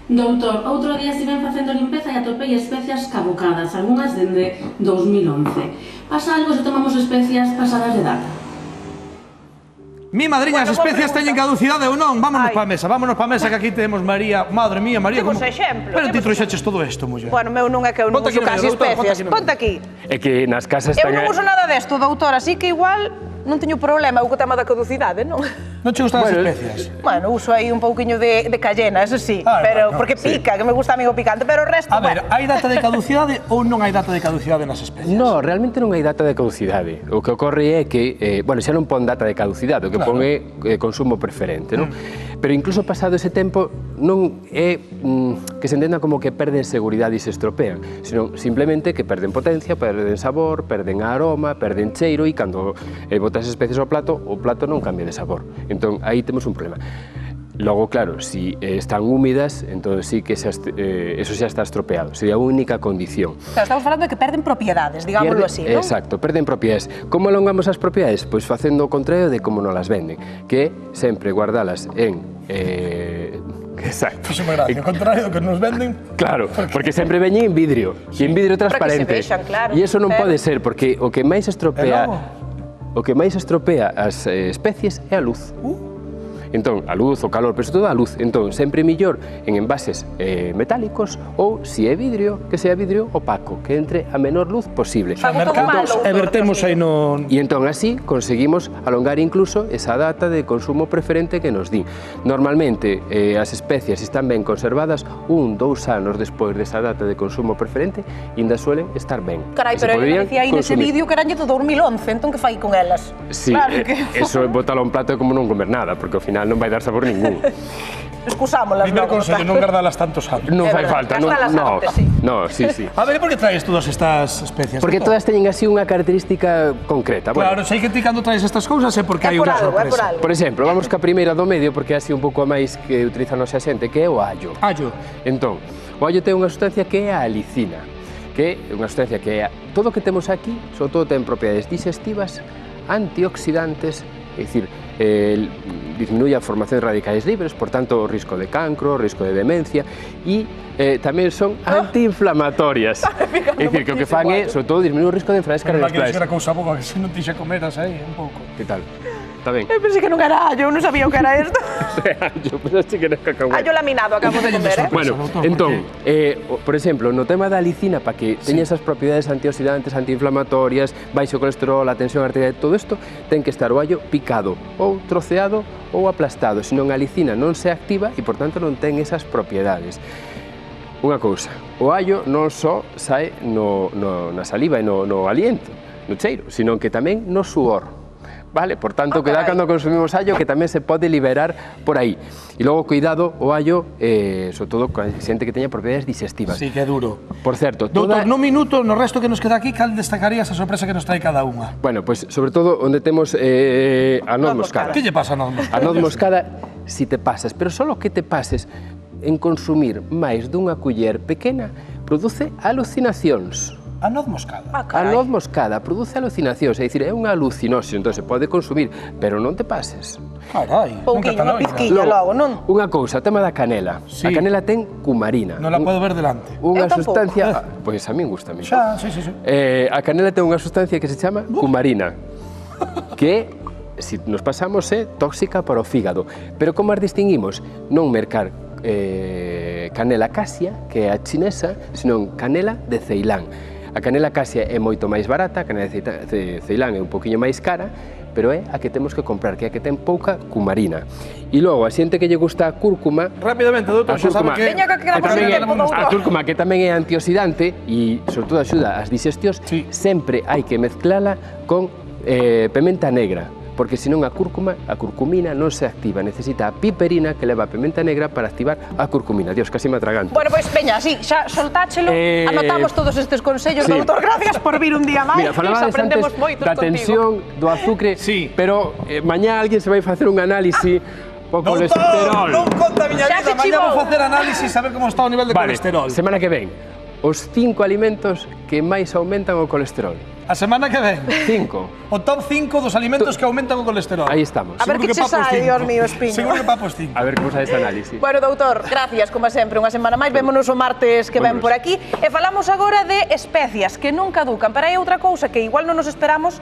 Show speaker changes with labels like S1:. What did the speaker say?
S1: Doutor, outro día estiven facendo limpeza e atopei especias caducadas, algunhas dende 2011. Pasa algo se tomamos especias pasadas de data?
S2: Mi madriña, as especias teñen caducidade ou non? Vámonos pa mesa, que aquí temos María. Madre mía, María,
S3: Temos exemplo.
S2: Pero ti trouxeches todo isto, muller.
S3: Bueno, meu non é que eu non uso casi especias. Ponte aquí.
S4: É que nas casas
S3: Eu non uso nada desto, doutor, así que igual non teño problema co tema da caducidade, non?
S2: Non che gustan as especias?
S3: Bueno, uso aí un pouquiño de cayena, eso sí, pero porque pica, que me gusta a mí o picante, pero o resto...
S2: A ver, hai data de caducidade ou non hai data de caducidade nas especias?
S4: No, realmente non hai data de caducidade. O que ocorre é que, bueno, xa non pon data de caducidade, o que pon é consumo preferente, non? Pero incluso pasado ese tempo non é que se entenda como que perden seguridade e se estropean, senón simplemente que perden potencia, perden sabor, perden aroma, perden cheiro e cando botas especies ao plato, o plato non cambia de sabor. Entón, aí temos un problema. Logo, claro, si están húmidas, entón sí que eso xa está estropeado, sería a única condición.
S3: Claro, estamos falando de que perden propiedades, digámoslo así, non?
S4: Exacto, perden propiedades. Como alongamos as propiedades? Pois facendo o contrario de como nos las venden, que é sempre guardalas en... Exacto.
S2: Fixo moi gracia, o contrario do que nos venden...
S4: Claro, porque sempre veñen en vidrio, e en vidrio transparente.
S3: Para que se vexan, claro.
S4: E iso non pode ser, porque o que máis estropea... O que máis estropea as especies é a luz. Entón, a luz, o calor, pero sobre todo a luz. Entón, sempre mellor en envases metálicos ou, se é vidrio, que sea vidrio opaco, que entre a menor luz posible.
S2: Mercados e vertemos aí no...
S4: E entón, así, conseguimos alongar incluso esa data de consumo preferente que nos din. Normalmente, as especies, se están ben conservadas, 1, 2 anos despois desa data de consumo preferente, ainda suelen estar ben.
S3: Carai, pero eu decía aí nese vídeo que eran de 2011, entón que fai con elas?
S4: Sí, eso é botalo a un plato como non comer nada, porque ao final non vai dar sabor ningún.
S3: Excusámolas.
S2: Primeiro consello, non gardalas tantos anos.
S4: Non fai falta, no, sí.
S2: A ver, por que traes todas estas especias?
S4: Porque todas teñen así unha característica concreta.
S2: Claro, sei que ti cando traes estas cousas é porque hai unha sorpresa.
S4: Por exemplo, vamos ca primeira do medio, porque é así un pouco máis que utiliza a nosa xente, que é o allo.
S2: Allo.
S4: Entón, o allo ten unha sustancia que é a alicina, que é unha sustancia que é todo o que temos aquí, sobre todo ten propiedades digestivas, antioxidantes, é dicir, disminuye a formación de radicais libres, por tanto, o risco de cancro, o risco de demencia, e tamén son antiinflamatorias. É dicir, que o que fan é, sobre todo, disminuir o risco de enfermedades cardiovasculares.
S2: Era cousa boa, que se non tixa comeras aí, un pouco.
S4: Que tal? Está ben?
S3: Eu pensei que non era allo, non sabía o que era isto.
S4: Allo, pensaste que era cacahuete.
S3: Allo laminado, acabo de comer,
S4: Bueno, entón, por exemplo, no tema da alicina, para que teña esas propiedades antioxidantes, antiinflamatorias, baixo colesterol, a tensión arterial, todo isto, ten que estar o allo picado, ou troceado, ou aplastado, senón a alicina non se activa e, por tanto, non ten esas propiedades. Unha cousa, o allo non só sae na saliva e no aliento, no cheiro, senón que tamén no suor. Vale, por tanto, cuidado cando consumimos allo, que tamén se pode liberar por aí. E logo, cuidado, o allo, sobre todo, con xente que teña propiedades digestivas.
S2: Sí, que é duro.
S4: Por certo,
S2: Doutor, nun minuto, no resto que nos queda aquí, cal destacarías a sorpresa que nos trae cada unha?
S4: Bueno, pois, sobre todo, onde temos a noz moscada.
S2: Que lle pasa a noz moscada?
S4: A noz moscada, si te pasas, pero só que te pases en consumir máis dunha culler pequena, produce alucinacións.
S2: A noz moscada?
S4: A noz moscada produce alucinacións, é dicir, é unha alucinóxeo, entón se pode consumir, pero non te pases.
S2: Carai,
S3: pouquinho, unha pizquilla logo, non?
S4: Unha cousa, o tema da canela. A canela ten cumarina.
S2: Non la podo ver delante.
S4: Unha sustancia... Pois a min gusta a mí.
S2: Xa, sí.
S4: A canela ten unha sustancia que se chama cumarina, que, se nos pasamos, é tóxica para o fígado. Pero como as distinguimos? Non mercar canela casia, que é a chinesa, senón canela de Ceilán. A canela casia é moito máis barata, a canela de Ceilán é un poquinho máis cara, pero é a que temos que comprar, que é a que ten pouca cumarina. E logo, a xente que lle gusta a cúrcuma...
S2: Rapidamente, doutor, xa sabe que...
S4: A cúrcuma, que tamén é antioxidante e, sobre todo, axuda ás digestións, sempre hai que mezclala con pementa negra, porque senón a curcumina non se activa, necesita a piperina que leva a pementa negra para activar a curcumina. Dios, casi me atraganto.
S3: Bueno, pois, veña, así, xa soltáchelo, anotamos todos estes consellos, doutor, gracias por vir un día máis.
S4: Mira, falabades antes da tensión, do azucre, pero mañá alguén se vai facer un análise o colesterol.
S2: Non conta a miña vida, mañá vou facer análisis a ver como está o nivel de colesterol.
S4: Semana que ven, os 5 alimentos que máis aumentan o colesterol.
S2: A semana que ven.
S4: 5.
S2: O top 5 dos alimentos que aumentan o colesterol.
S4: Aí estamos.
S3: A ver que che sai, Dios mío, Espiño.
S2: Seguro que papos 5.
S4: A ver como sabe ese análisis.
S3: Bueno, doutor, gracias, como sempre, unha semana máis. Vémonos o martes que ven por aquí. E falamos agora de especias que non caducan. Pero hai outra cousa que igual non nos esperamos,